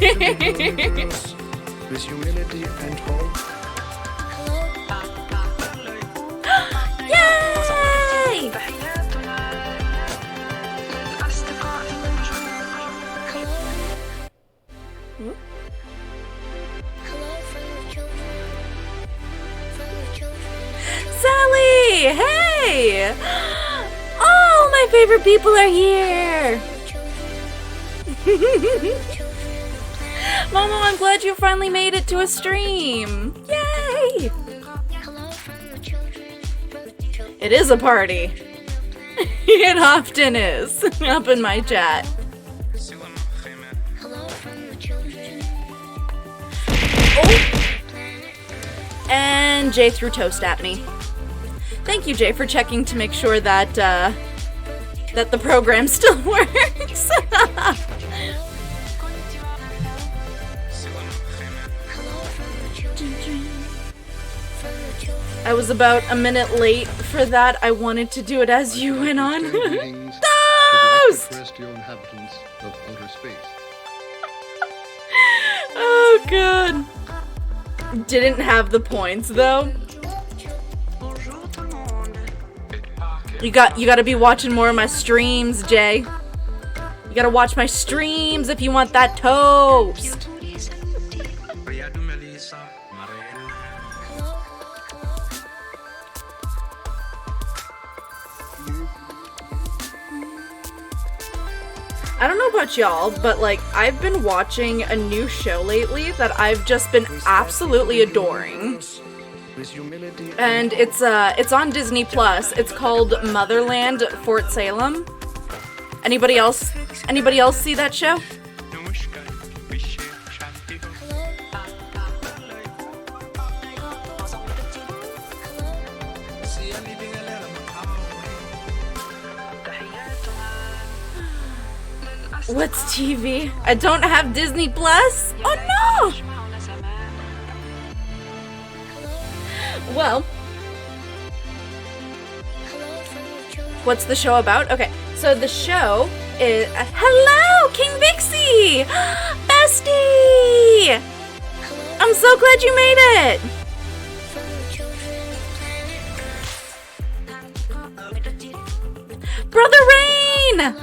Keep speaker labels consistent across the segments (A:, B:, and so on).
A: With humility and hope.
B: Yay! Sally! Hey! All my favorite people are here! Momo, I'm glad you finally made it to a stream! Yay! It is a party. It often is, up in my chat. Oh! And Jay threw toast at me. Thank you, Jay, for checking to make sure that, that the program still works. I was about a minute late for that. I wanted to do it as you went on. Toast!
A: Inhabitants of outer space.
B: Oh, God. Didn't have the points, though. You gotta be watching more of my streams, Jay. You gotta watch my streams if you want that toast. I don't know about y'all, but like, I've been watching a new show lately that I've just been absolutely adoring. And it's on Disney Plus. It's called Motherland Fort Salem. Anybody else see that show? What's TV? I don't have Disney Plus? Oh no! Well, what's the show about? Okay, so the show is... hello, King Vixie! Bestie! I'm so glad you made it! Brother Rain!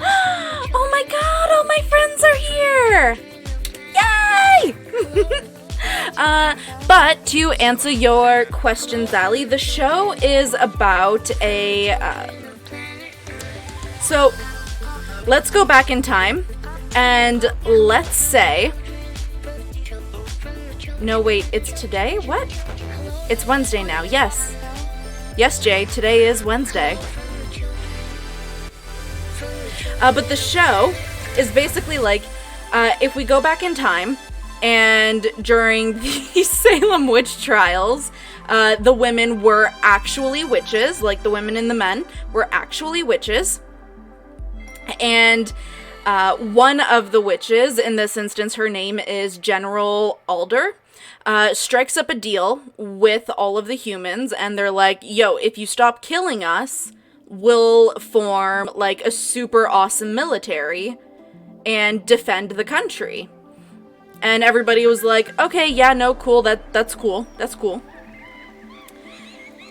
B: Oh my god, all my friends are here! Yay! But to answer your question, Sally, the show is about a... So, let's go back in time, and let's say... No, wait, it's today? What? It's Wednesday now, yes. Yes, Jay, today is Wednesday. But the show is basically like, if we go back in time, and during the Salem witch trials, the women were actually witches, like the women and the men were actually witches. And one of the witches, in this instance, her name is General Alder, strikes up a deal with all of the humans, and they're like, yo, if you stop killing us, we'll form like a super awesome military and defend the country. And everybody was like, okay, yeah, no, cool, that's cool.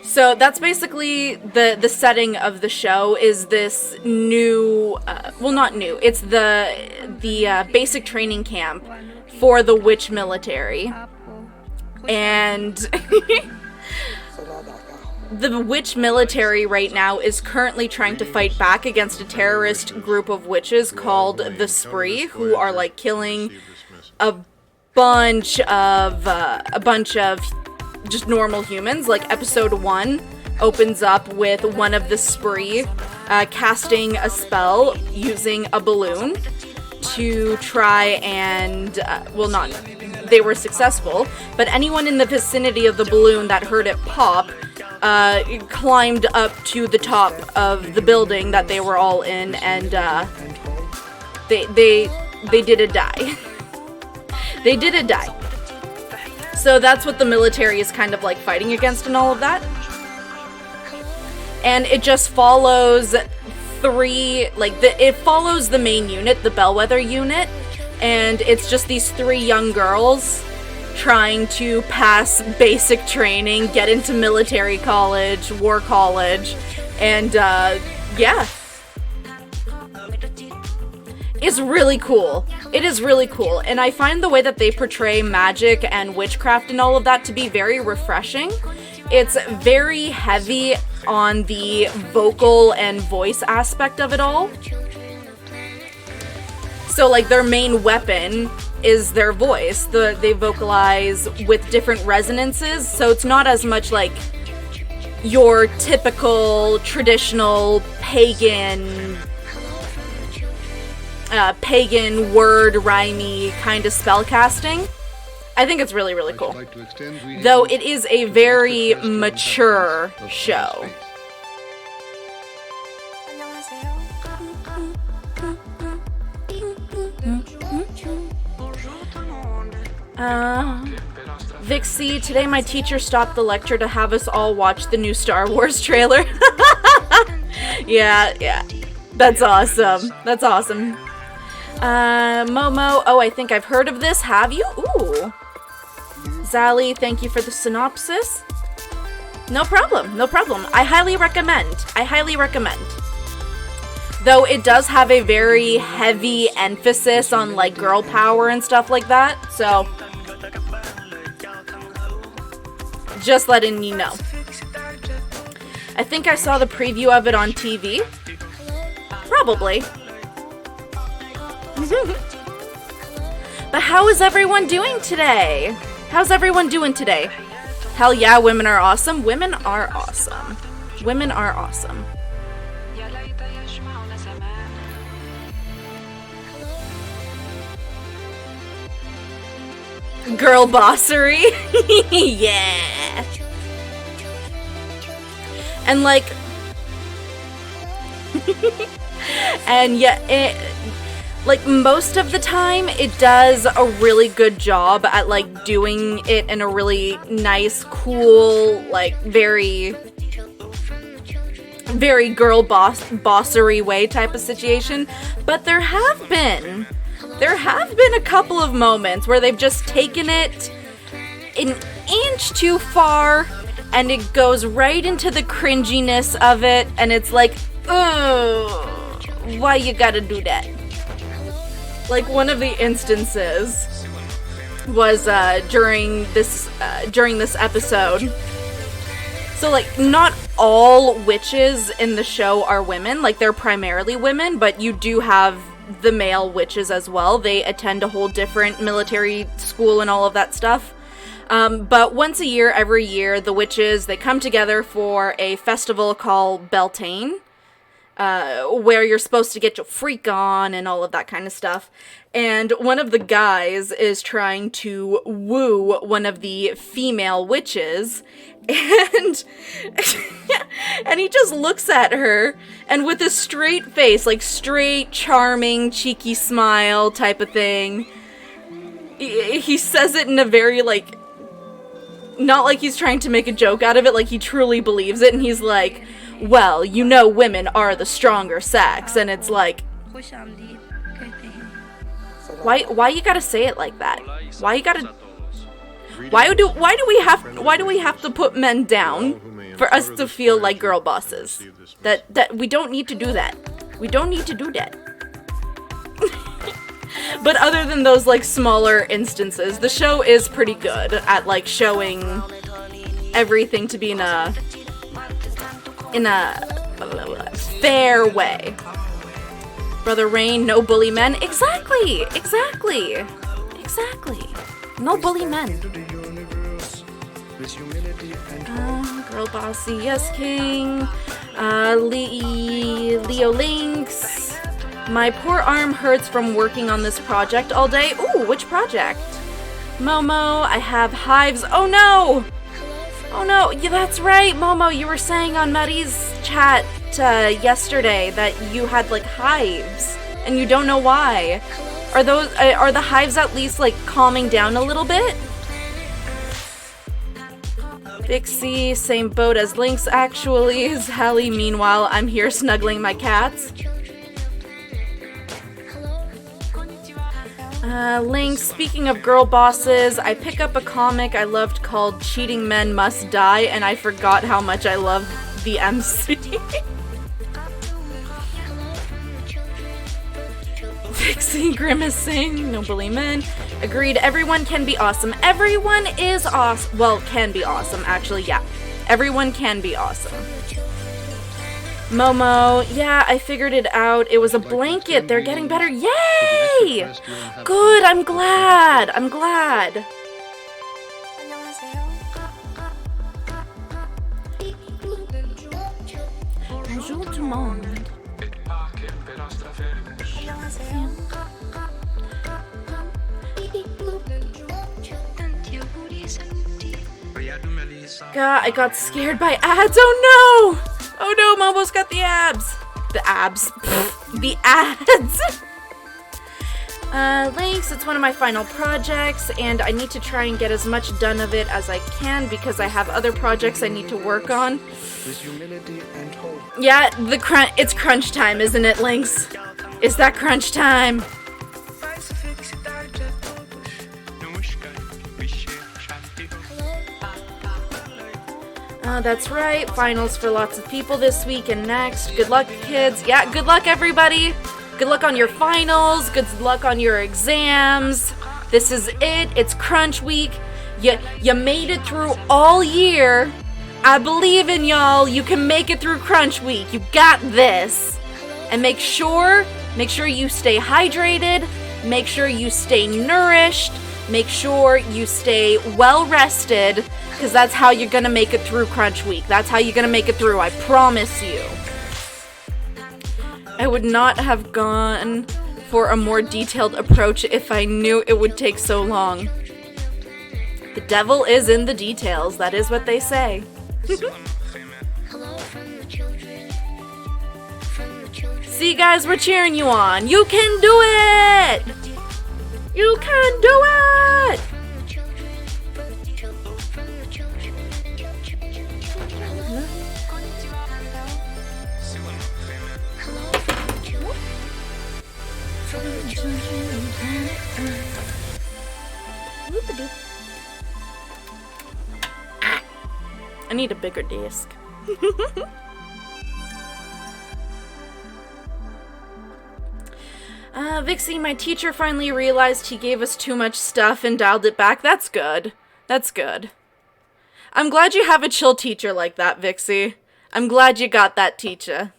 B: So that's basically the setting of the show, is this new, well, not new, it's the basic training camp for the witch military. And the witch military right now is currently trying to fight back against a terrorist group of witches called the Spree, who are like killing a bunch of just normal humans. Like episode 1 opens up with one of the Spree casting a spell using a balloon to try and they were successful, but anyone in the vicinity of the balloon that heard it pop climbed up to the top of the building that they were all in, and they did die. They did die. So that's what the military is kind of like fighting against and all of that. And it just follows it follows the main unit, the Bellwether unit, and it's just these 3 young girls trying to pass basic training, get into military college, war college, and yeah. It's really cool. It is really cool, and I find the way that they portray magic and witchcraft and all of that to be very refreshing. It's very heavy on the vocal and voice aspect of it all. So, like, their main weapon is their voice. They vocalize with different resonances, so it's not as much like your typical traditional pagan word rhymey kind of spell casting. I think it's really, really cool. Though it is a very mature show. Vixie, today my teacher stopped the lecture to have us all watch the new Star Wars trailer. Yeah. That's awesome. That's awesome. Momo, oh, I think I've heard of this. Have you? Ooh. Zally, thank you for the synopsis. No problem. I highly recommend. Though it does have a very heavy emphasis on, like, girl power and stuff like that, so just letting you know. I think I saw the preview of it on TV. Probably. But how is everyone doing today? Hell yeah, women are awesome. Women are awesome. Girl bossery. Yeah. And like and yeah, like most of the time it does a really good job at like doing it in a really nice, cool, like very girl bossery way type of situation. But there have been a couple of moments where they've just taken it an inch too far and it goes right into the cringiness of it, and it's like, ugh, why you gotta do that? Like, one of the instances was during this episode. So, like, not all witches in the show are women. Like, they're primarily women, but you do have the male witches as well. They attend a whole different military school and all of that stuff. But once a year, every year, the witches, they come together for a festival called Beltane, where you're supposed to get your freak on and all of that kind of stuff. And one of the guys is trying to woo one of the female witches, and and he just looks at her, and with a straight face, like straight, charming, cheeky smile type of thing, he says it in a very, like, not like he's trying to make a joke out of it, like he truly believes it, and he's like, well, you know women are the stronger sex, and it's like, why you gotta say it like that? Why do we have to put men down for us to feel like girl bosses? That we don't need to do that. We don't need to do that. But other than those, like, smaller instances, the show is pretty good at, like, showing everything to be in a fair way. Brother Rain, no bully men. Exactly. No bully men. Girl bossy, yes, King. Leo Lynx. My poor arm hurts from working on this project all day. Ooh, which project? Momo, I have hives. Oh no! Yeah, that's right, Momo. You were saying on Maddie's chat yesterday that you had, like, hives, and you don't know why. Are the hives at least, like, calming down a little bit? Dixie, same boat as Lynx, actually. Is Hallie. Meanwhile, I'm here snuggling my cats. Link, speaking of girl bosses, I pick up a comic I loved called Cheating Men Must Die, and I forgot how much I love the MC. Pixie grimacing, no bully men. Agreed, everyone can be awesome. Everyone is awesome. Well, can be awesome, actually, yeah. Everyone can be awesome. Momo, yeah, I figured it out. It was a blanket. They're getting better. Yay! Good, I'm glad. I'm glad. Bonjour tout le monde. God, I got scared by ads. Oh no! Oh no, Momo's got the abs. The abs. The ads. Links, it's one of my final projects, and I need to try and get as much done of it as I can because I have other projects I need to work on. Yeah, it's crunch time, isn't it, Links? Is that crunch time? That's right, finals for lots of people this week and next. Good luck, kids. Yeah, good luck, everybody. Good luck on your finals. Good luck on your exams. This is it. It's crunch week. You made it through all year. I believe in y'all. You can make it through crunch week. You got this. And make sure you stay hydrated. Make sure you stay nourished. Make sure you stay well rested, because that's how you're gonna make it through crunch week. That's how you're gonna make it through, I promise you. I would not have gone for a more detailed approach if I knew it would take so long. The devil is in the details, that is what they say. See, guys, we're cheering you on. You can do it! You can do it! I need a bigger disc. Vixie, my teacher finally realized he gave us too much stuff and dialed it back. That's good. That's good. I'm glad you have a chill teacher like that, Vixie. I'm glad you got that teacher.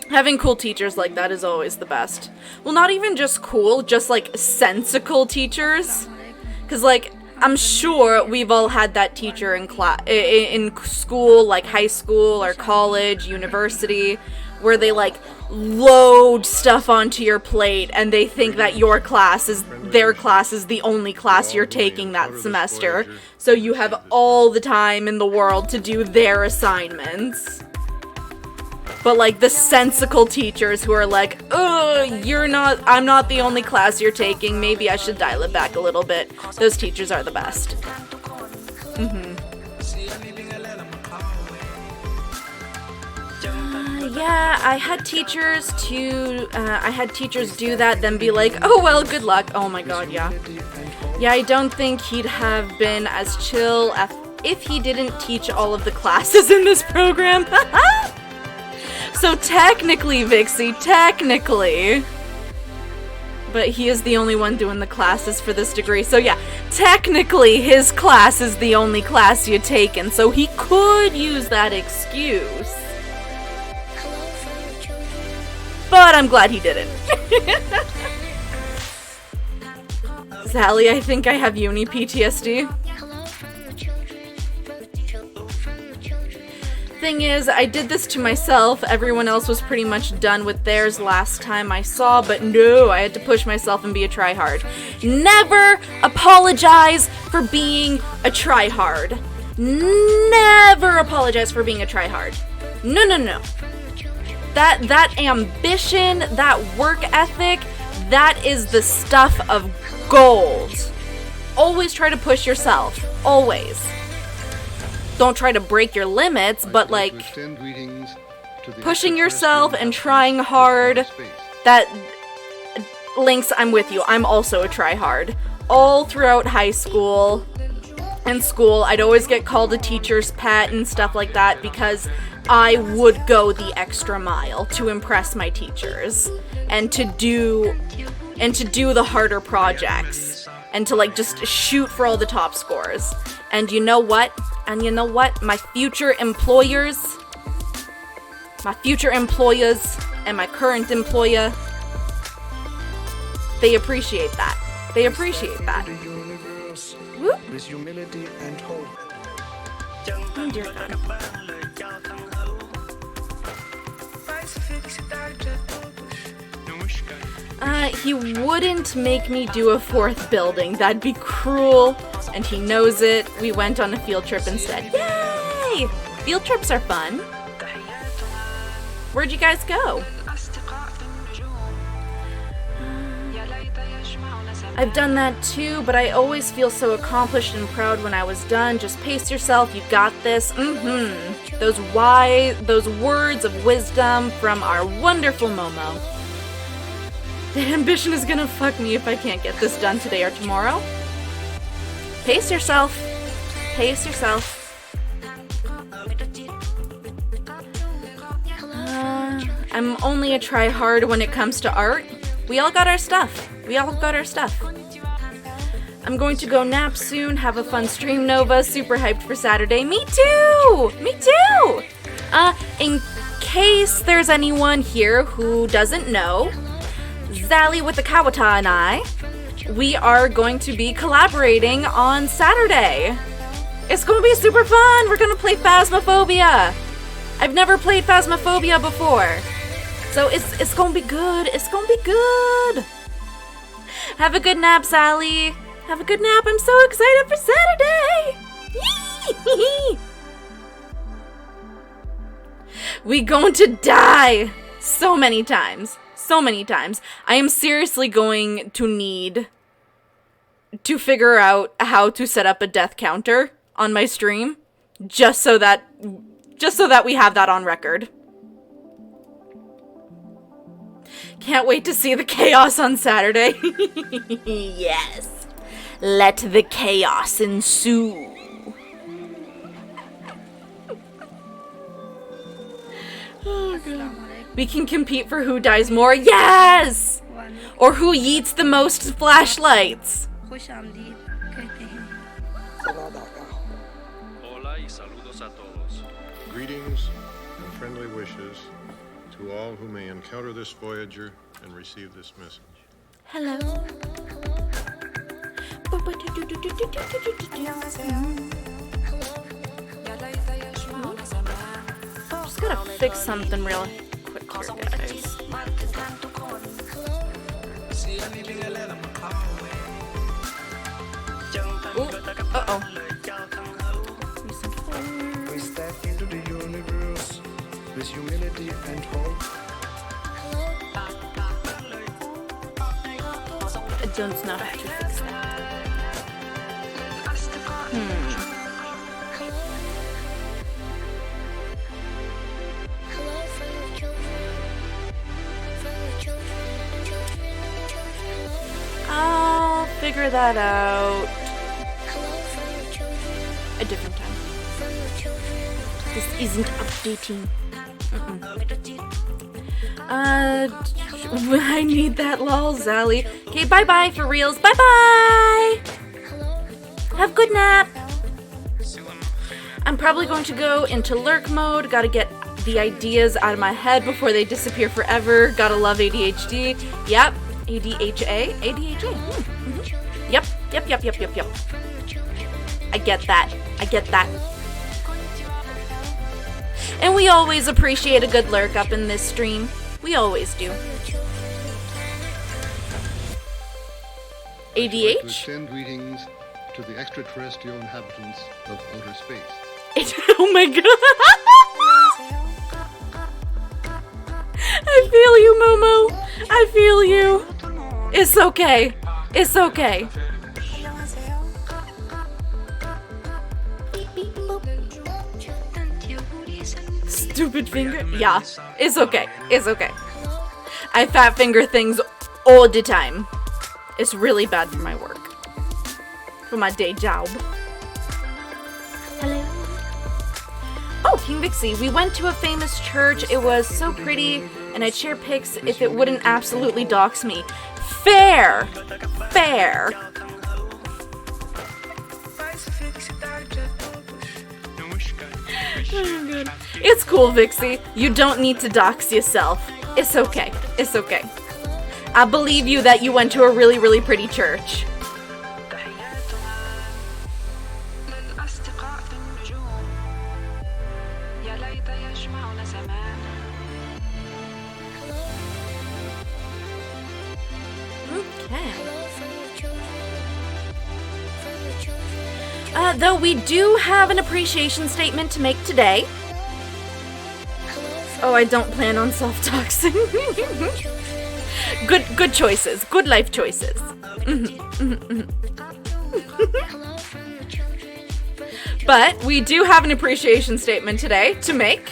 B: Having cool teachers like that is always the best. Well, not even just cool, just like sensical teachers. Because, like, I'm sure we've all had that teacher in school, like high school or college, university, where they like load stuff onto your plate and they think that their class is the only class you're taking that semester. So you have all the time in the world to do their assignments. But like the sensical teachers who are like, I'm not the only class you're taking, maybe I should dial it back a little bit. Those teachers are the best. Yeah, I had teachers do that, then be like, oh well, good luck. Oh my god, yeah. Yeah, I don't think he'd have been as chill if he didn't teach all of the classes in this program. So technically, Vixie, technically. But he is the only one doing the classes for this degree. So yeah, technically his class is the only class you've taken. So he could use that excuse. But I'm glad he didn't. Sally, I think I have uni PTSD. Thing is, I did this to myself. Everyone else was pretty much done with theirs last time I saw, but no, I had to push myself and be a tryhard. Never apologize for being a tryhard. Never apologize for being a tryhard. No, no, no. That ambition, that work ethic, that is the stuff of gold. always try to push yourself. Always. Don't try to break your limits, but like pushing yourself and trying hard. That Lynx, I'm with you. I'm also a tryhard. All throughout high school and school, I'd always get called a teacher's pet and stuff like that because I would go the extra mile to impress my teachers and to do the harder projects and to like just shoot for all the top scores. And you know what? My future employers and my current employer, they appreciate that. They appreciate that. Whoop.
A: With humility and hope.
B: Oh dear God. He wouldn't make me do a 4th building. That'd be cruel, and he knows it. We went on a field trip instead. Yay! Field trips are fun. Where'd you guys go? I've done that too, but I always feel so accomplished and proud when I was done. Just pace yourself, you got this. Those words of wisdom from our wonderful Momo. The ambition is gonna fuck me if I can't get this done today or tomorrow. Pace yourself. Pace yourself. I'm only a try-hard when it comes to art. We all got our stuff. I'm going to go nap soon, have a fun stream, Nova. Super hyped for Saturday. Me too! In case there's anyone here who doesn't know, Zally with the Kawata and I, we are going to be collaborating on Saturday. It's going to be super fun. We're going to play Phasmophobia. I've never played Phasmophobia before. So it's going to be good. It's going to be good. Have a good nap, Sally. Have a good nap. I'm so excited for Saturday. Yee! We going to die so many times. I am seriously going to need to figure out how to set up a death counter on my stream just so that we have that on record. Can't wait to see the chaos on Saturday. Yes. Let the chaos ensue. Oh, God. We can compete for who dies more. Yes! Or who yeets the most flashlights.
C: Hola y saludos a todos.
D: Greetings and friendly wishes to all who may encounter this Voyager and receive this message.
B: Hello. Just gotta fix something real quick here, guys. Ooh, uh-oh.
A: We step into the universe with humility and hope.
B: I don't know how to fix that. I'll figure that out a different time. This isn't updating. I need that lol, Zally. Okay, bye-bye for reals. Bye-bye! Have a good nap. I'm probably going to go into lurk mode. Gotta get the ideas out of my head before they disappear forever. Gotta love ADHD. Yep. ADHA? ADHA. Mm-hmm. Yep. I get that. And we always appreciate a good lurk up in this stream. We always do.
A: To
B: ADH?
A: extend greetings to the extraterrestrial inhabitants of outer space.
B: Oh my god. I feel you, Momo. I feel you. It's okay. stupid finger. Yeah, it's okay. It's okay. I fat finger things all the time. It's really bad for my work. For my day job. Hello. Oh, King Vixie, we went to a famous church. It was so pretty, and I'd share pics if it wouldn't absolutely dox me. Fair! Fair! Oh, good. It's cool, Vixie. You don't need to dox yourself. It's okay. It's okay. I believe you that you went to a really, really pretty church. Though we do have an appreciation statement to make today. Oh, I don't plan on self-doxing. Good choices. Good life choices. But we do have an appreciation statement today to make.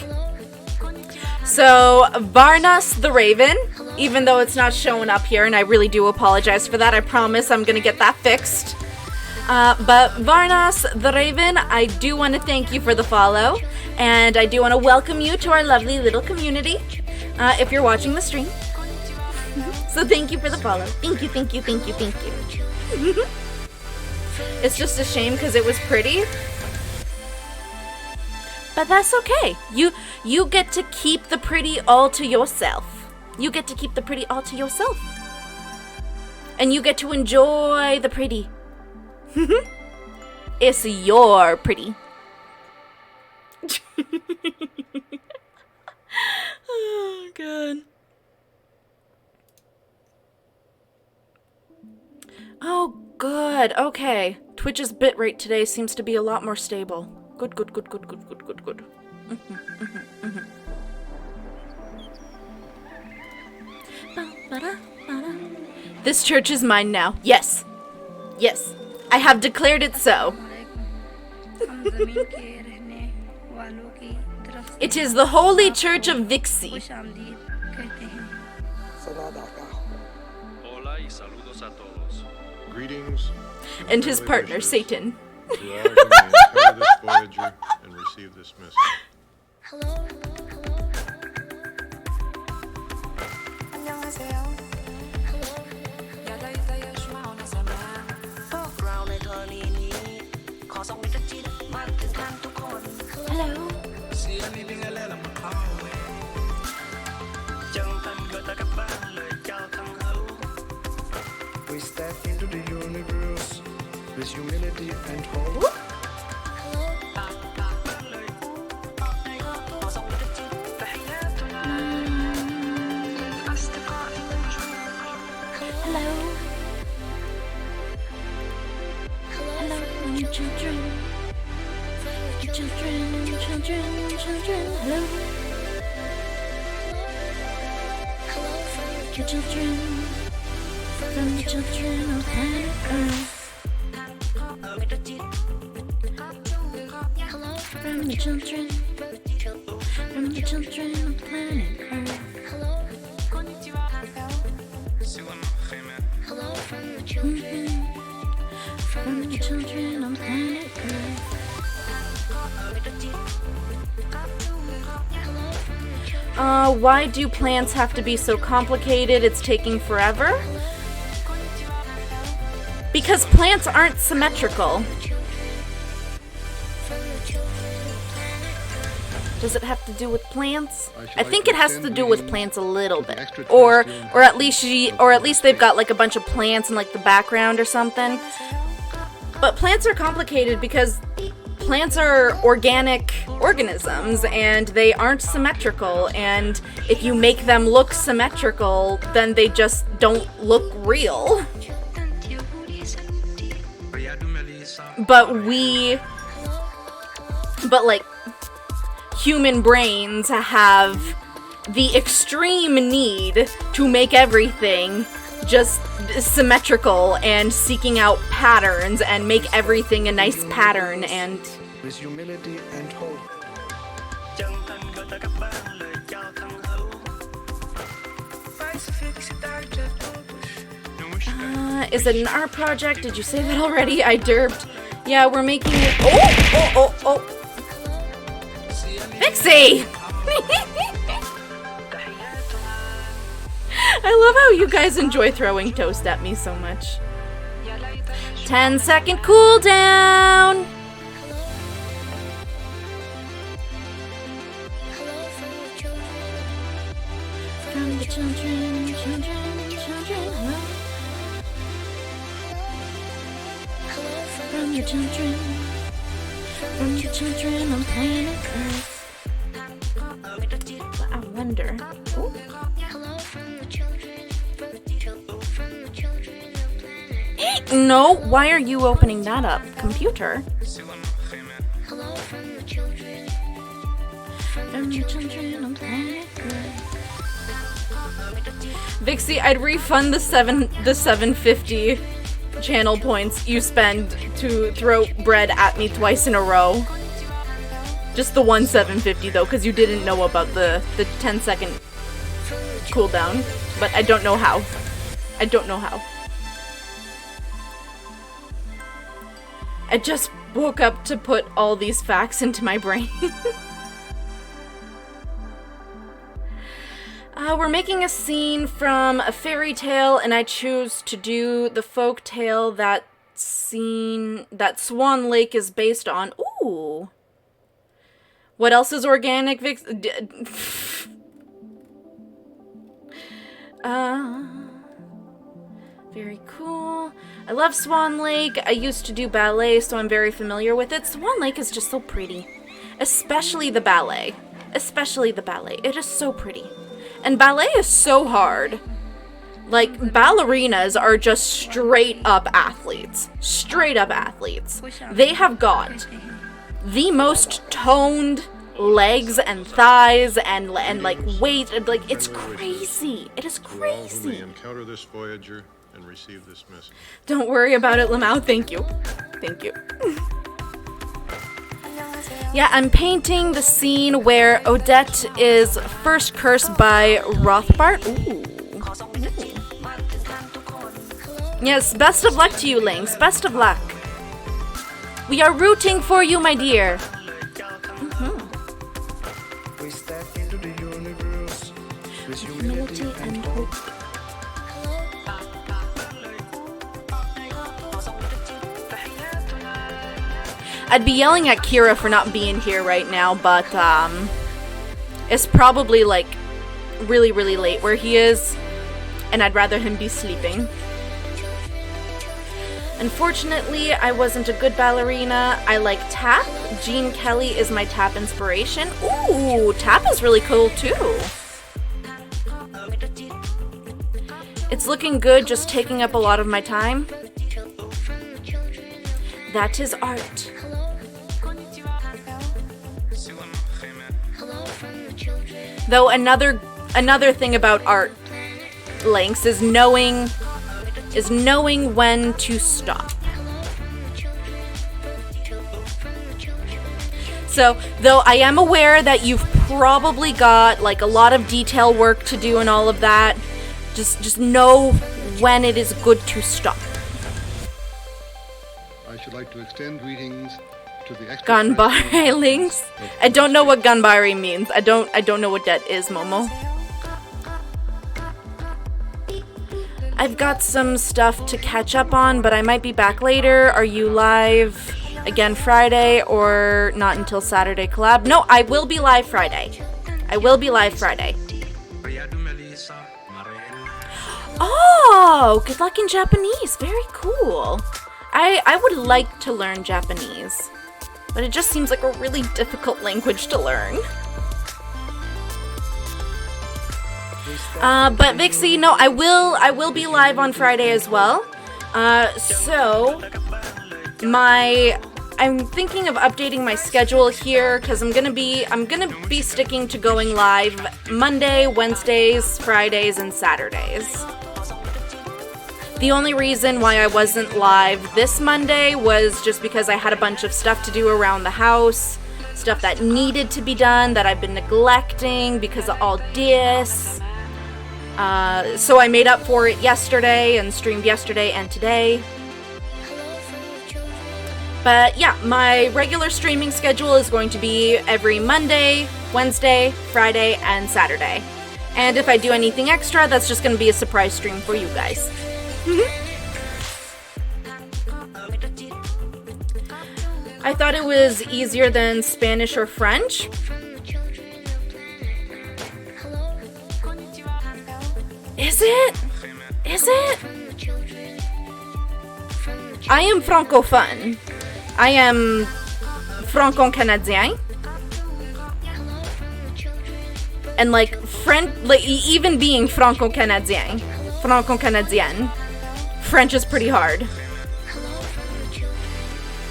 B: So, Varnas the Raven, even though it's not showing up here, and I really do apologize for that, I promise I'm gonna get that fixed. But Varnas the Raven, I do want to thank you for the follow, and I do want to welcome you to our lovely little community, if you're watching the stream. So thank you for the follow. Thank you, thank you, thank you, thank you. It's just a shame because it was pretty. But that's okay. You get to keep the pretty all to yourself. You get to keep the pretty all to yourself. And you get to enjoy the pretty. It's your pretty. Oh, God. Oh, good. Okay. Twitch's bitrate today seems to be a lot more stable. Good, good, good, good, good, good, good, good. This church is mine now. Yes. Yes. I have declared it so. It is the Holy Church of Vixie.
C: Hola y saludos a todos.
D: Greetings
B: And his partner, Satan.
D: to all who may encounter this Voyager and receive this message.
E: Hello.
A: We step into the universe with humility and hope.
B: Children from the children of planet Earth. From the children of planet Earth. From the children of planet Earth. Why do plants have to be so complicated? It's taking forever. Because plants aren't symmetrical. Does it have to do with plants? I think it has to do with plants a little bit. Or at least they've got like a bunch of plants in like the background or something. But plants are complicated because plants are organic organisms and they aren't symmetrical, and if you make them look symmetrical, then they just don't look real. But like human brains have the extreme need to make everything just symmetrical and seeking out patterns and make everything a nice pattern and
A: With humility and hope.
B: Is it an art project? Did you say that already? I derped. Yeah, we're making it. Oh! Vixie! I love how you guys enjoy throwing toast at me so much. 10-second cooldown! From the children, hello. From the children on planet Earth. I wonder. Ooh. No, why are you opening that up, computer? Vixie, I'd refund the 750 channel points you spend to throw bread at me twice in a row. Just the one 750 though, because you didn't know about the 10-second cooldown. But I don't know how. I don't know how. I just woke up to put all these facts into my brain. We're making a scene from a fairy tale, and I choose to do the folk tale that Swan Lake is based on. Ooh. What else is organic, Vix? Very cool. I love Swan Lake. I used to do ballet, so I'm very familiar with it. Swan Lake is just so pretty. Especially the ballet. Especially the ballet. It is so pretty. And ballet is so hard. Like, ballerinas are just straight up athletes. Straight up athletes. They have got the most toned legs and thighs and like weight. Like, it's crazy. It is crazy.
D: Encounter this Voyager and receive this message.
B: Don't worry about it, Lamau. Thank you. Thank you. Yeah, I'm painting the scene where Odette is first cursed by Rothbart. Ooh. Yes, best of luck to you, Lynx. Best of luck. We are rooting for you, my dear.
A: We step into the universe with
B: Humility and hope. I'd be yelling at Kira for not being here right now, but it's probably like really, really late where he is, and I'd rather him be sleeping. Unfortunately, I wasn't a good ballerina. I like tap. Gene Kelly is my tap inspiration. Ooh, tap is really cool too. It's looking good, just taking up a lot of my time. That is art. Though another thing about art, Lynx, is knowing when to stop. So, though I am aware that you've probably got like a lot of detail work to do and all of that, just know when it is good to stop.
E: I should like to extend greetings to the
B: Ganbare Lynx. I don't know what Ganbare means. I don't know what that is, Momo. I've got some stuff to catch up on, but I might be back later. Are you live again Friday or not until Saturday collab? No, I will be live Friday. I will be live Friday. Oh, good luck in Japanese. Very cool. I would like to learn Japanese, but it just seems like a really difficult language to learn. But Vixie, no, I will be live on Friday as well. So I'm thinking of updating my schedule here because I'm gonna be sticking to going live Monday, Wednesdays, Fridays, and Saturdays. The only reason why I wasn't live this Monday was just because I had a bunch of stuff to do around the house, stuff that needed to be done that I've been neglecting because of all this. So I made up for it yesterday and streamed yesterday and today. But yeah, my regular streaming schedule is going to be every Monday, Wednesday, Friday, and Saturday. And if I do anything extra, that's just going to be a surprise stream for you guys. I thought it was easier than Spanish or French. Is it? Is it? I am francophone. I am franco-canadien. And like even being franco-canadien, French is pretty hard.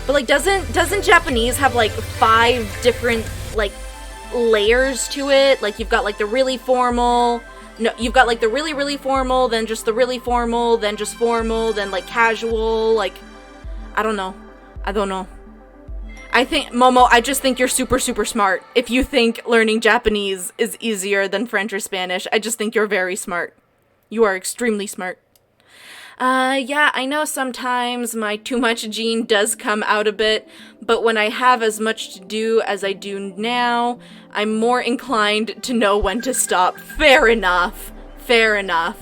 B: But like doesn't Japanese have like 5 different like layers to it? Like you've got like the really formal, no, you've got like the really, really formal, then just the really formal, then just formal, then like casual, like, I don't know. I think, Momo, I just think you're super, super smart. If you think learning Japanese is easier than French or Spanish, I just think you're very smart. You are extremely smart. Yeah, I know sometimes my too much gene does come out a bit, but when I have as much to do as I do now, I'm more inclined to know when to stop. Fair enough. Fair enough.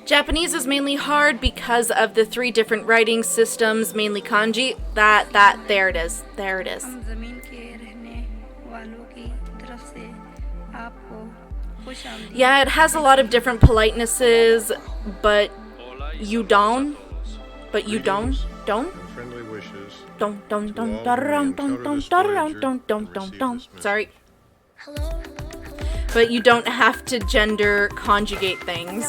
B: Japanese is mainly hard because of the 3 different writing systems, mainly kanji. There it is. There it is. Yeah, it has a lot of different politenesses, but you don't.
D: Friendly wishes.
B: Sorry. But you don't have to gender conjugate things.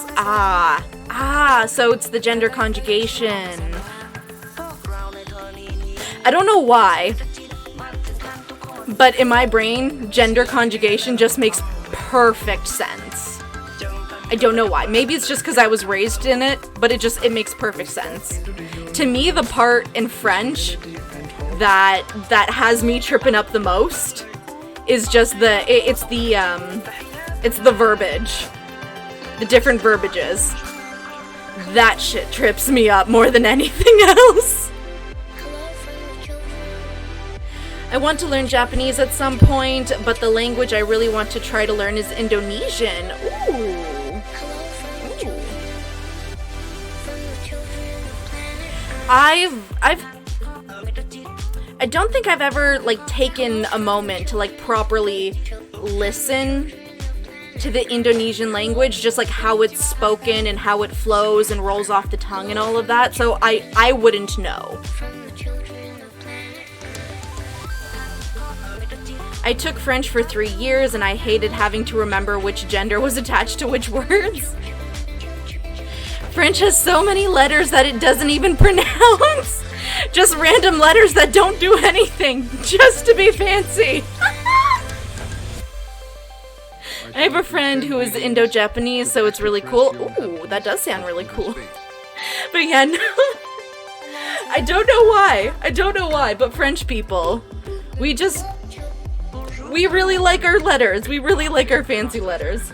B: So it's the gender conjugation. I don't know why, but in my brain, gender conjugation just makes perfect sense. I don't know why. Maybe it's just because I was raised in it, but it makes perfect sense. To me, the part in French that has me tripping up the most is just it's the verbiage. The different verbiages. That shit trips me up more than anything else. I want to learn Japanese at some point, but the language I really want to try to learn is Indonesian. Ooh. I don't think I've ever like taken a moment to like properly listen to the Indonesian language, just like how it's spoken and how it flows and rolls off the tongue and all of that, so I wouldn't know. I took French for 3 years and I hated having to remember which gender was attached to which words. French has so many letters that it doesn't even pronounce. Just random letters that don't do anything, just to be fancy. I have a friend who is Indo-Japanese, so it's really cool. Ooh, that does sound really cool. But yeah, no. I don't know why, but French people, we really like our letters. We really like our fancy letters.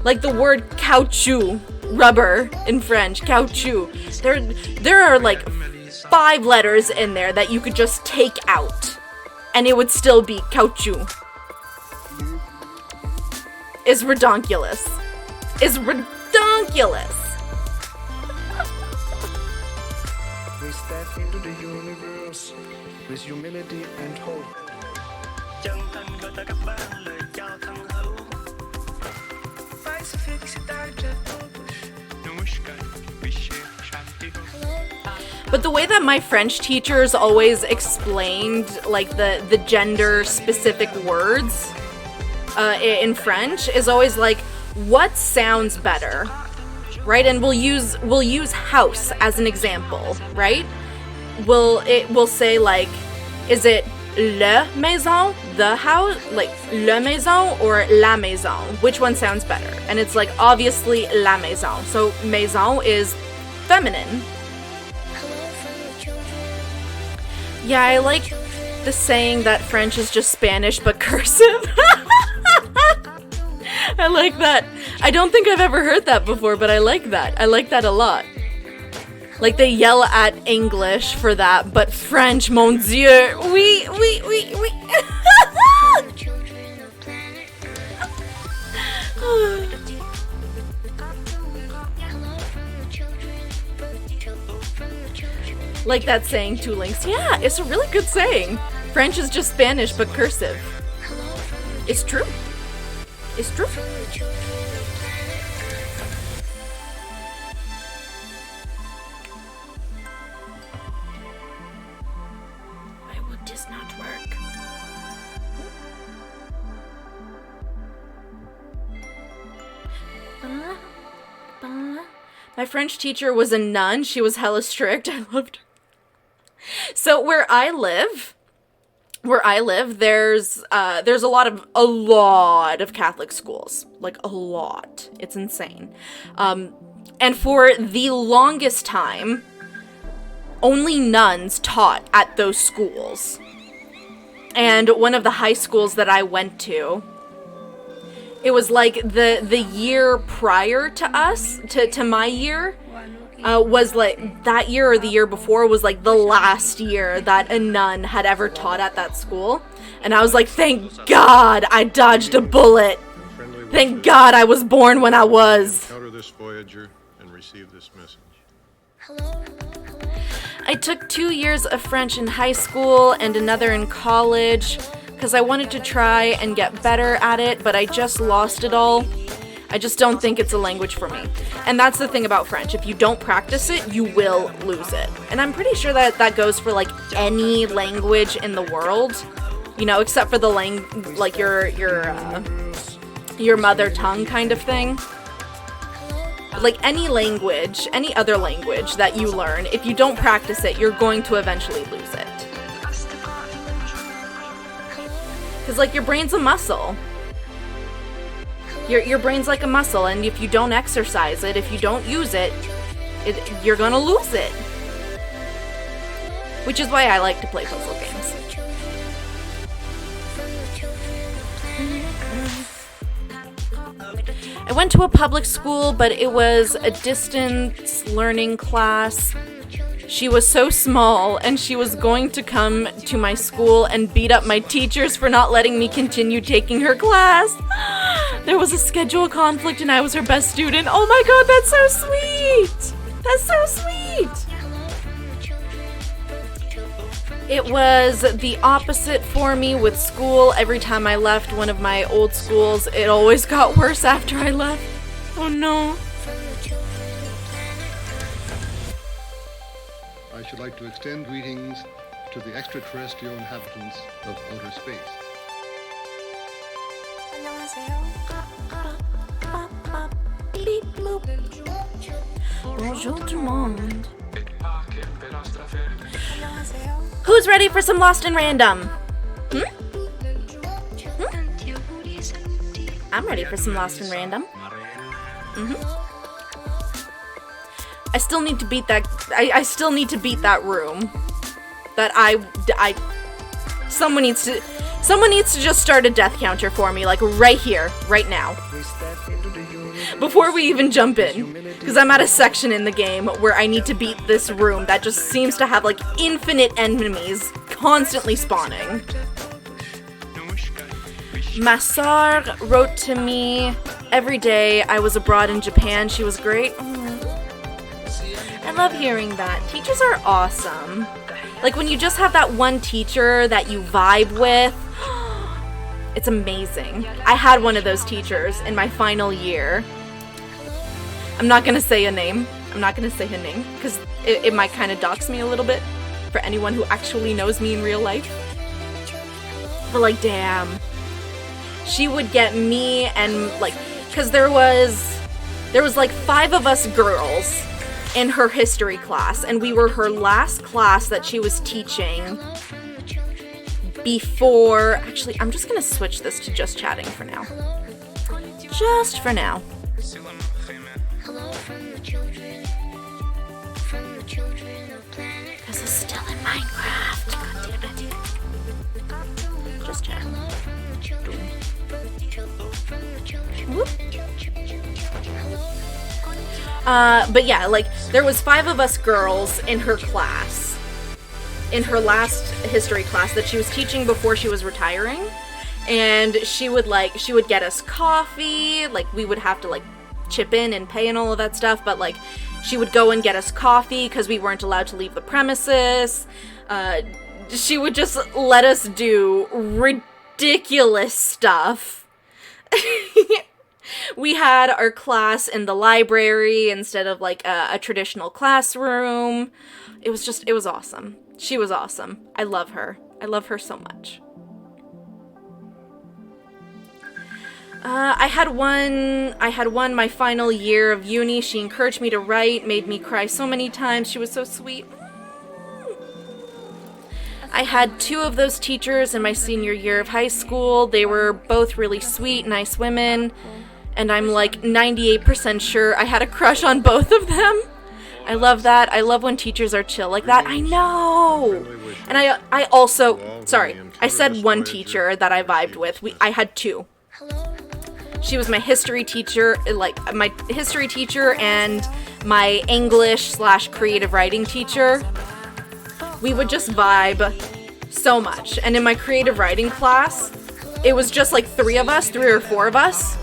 B: Like the word caoutchouc, rubber in French, caoutchouc. There are like 5 letters in there that you could just take out, and it would still be caoutchouc. Is redonkulous. Is redonkulous.
A: We step into the universe with humility and hope.
B: But the way that my French teachers always explained like the gender specific words in French is always like, what sounds better, right? And we'll use house as an example, right? We'll say like, is it le maison, the house, like le maison or la maison? Which one sounds better? And it's like obviously la maison. So maison is feminine. Yeah, I like the saying that French is just Spanish but cursive. I like that. I don't think I've ever heard that before, but I like that. I like that a lot. Like, they yell at English for that, but French, mon dieu, oui. Like that saying, two links. Yeah, it's a really good saying. French is just Spanish, but cursive. It's true. It's true. Why would this not work? My French teacher was a nun. She was hella strict. I loved her. So where I live, there's a lot of Catholic schools, like a lot. It's insane. And for the longest time, only nuns taught at those schools. And one of the high schools that I went to, it was like the year prior to us, to my year, was like that year or the year before was like the last year that a nun had ever taught at that school. And I was like, thank God I dodged a bullet. Thank God I was born when I was.
D: Encounter this Voyager and receive this message.
B: I took 2 years of French in high school and another in college because I wanted to try and get better at it, but I just lost it all. I just don't think it's a language for me. And that's the thing about French. If you don't practice it, you will lose it. And I'm pretty sure that that goes for like any language in the world, you know, except for the like your mother tongue kind of thing. Like any language, any other language that you learn, if you don't practice it, you're going to eventually lose it. Because like your brain's a muscle. Your brain's like a muscle, and if you don't exercise it, if you don't use it, you're gonna lose it. Which is why I like to play puzzle games. I went to a public school, but it was a distance learning class. She was so small, and she was going to come to my school and beat up my teachers for not letting me continue taking her class. There was a schedule conflict, and I was her best student. Oh my God, that's so sweet! That's so sweet! It was the opposite for me with school. Every time I left one of my old schools, it always got worse after I left. Oh no.
E: I should like to extend greetings to the extraterrestrial inhabitants of outer space.
B: Bonjour tout le monde. Who's ready for some Lost in Random? I'm ready for some Lost in Random. I still need to beat that. I still need to beat that room. That someone needs to just start a death counter for me, like right here, right now. Before we even jump in. Because I'm at a section in the game where I need to beat this room that just seems to have like infinite enemies constantly spawning. Ma sœur wrote to me every day I was abroad in Japan. She was great. I love hearing that. Teachers are awesome. Like when you just have that one teacher that you vibe with, it's amazing. I had one of those teachers in my final year. I'm not gonna say a name. I'm not gonna say her name because it might kind of dox me a little bit for anyone who actually knows me in real life. But like, damn. She would get me and like, because there was like 5 of us girls in her history class, and we were her last class that she was teaching before. Actually, I'm just gonna switch this to just chatting for now. Just for now. Because it's still in Minecraft. God damn it. Just chatting. Whoop. But yeah, like, there was 5 of us girls in her class, in her last history class that she was teaching before she was retiring, and she would get us coffee, like, we would have to, like, chip in and pay and all of that stuff, but, like, she would go and get us coffee because we weren't allowed to leave the premises. She would just let us do ridiculous stuff. We had our class in the library instead of, like, a traditional classroom. It was awesome. She was awesome. I love her. I love her so much. I had one my final year of uni. She encouraged me to write, made me cry so many times. She was so sweet. I had 2 of those teachers in my senior year of high school. They were both really sweet, nice women, and I'm like 98% sure I had a crush on both of them. I love that. I love when teachers are chill like that. I know! And I also, sorry, I said one teacher that I vibed with. I had 2. She was my history teacher, like, my history teacher and my English/creative writing teacher. We would just vibe so much. And in my creative writing class, it was just like 3 or 4 of us.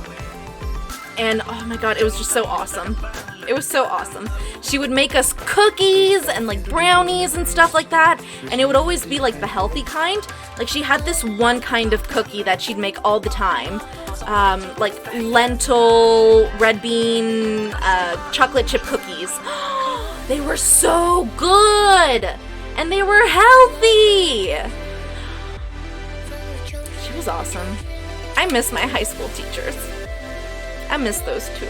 B: And oh my god, it was just so awesome. It was so awesome. She would make us cookies and like brownies and stuff like that. And it would always be like the healthy kind. Like, she had this one kind of cookie that she'd make all the time. Like lentil, red bean, chocolate chip cookies. They were so good! And they were healthy! She was awesome. I miss my high school teachers. I miss those 2.